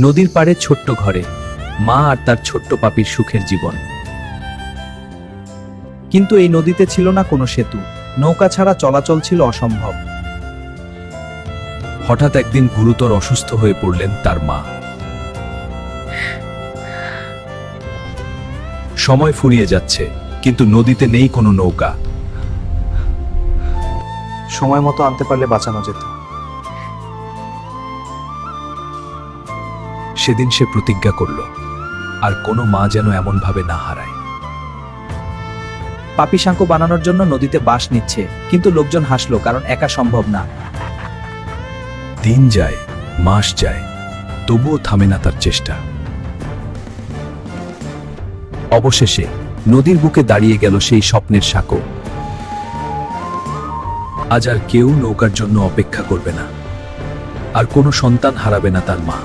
নদীর পাড়ে ছোট্ট ঘরে মা আর তার ছোট্ট পাপির সুখের জীবন। কিন্তু এই নদীতে ছিল না কোনো সেতু, নৌকা ছাড়া চলাচল ছিল অসম্ভব। হঠাৎ একদিন গুরুতর অসুস্থ হয়ে পড়লেন তার মা। সময় ফুরিয়ে যাচ্ছে, কিন্তু নদীতে নেই কোনো নৌকা। সময় মতো আনতে পারলে বাঁচানো যেত। সেদিন সে প্রতিজ্ঞা করল, আর কোনো মা যেন এমন ভাবে না হারায়। পাপি সাঁকো বানানোর জন্য নদীতে বাঁশ নিচ্ছে, কিন্তু লোকজন হাসলো, কারণ একা সম্ভব না। দিন যায়, মাস যায়, তবুও থামে না তার চেষ্টা। অবশেষে নদীর বুকে দাঁড়িয়ে গেল সেই স্বপ্নের সাঁকো। আজ আর কেউ নৌকার জন্য অপেক্ষা করবে না, আর কোনো সন্তান হারাবে না তার মা।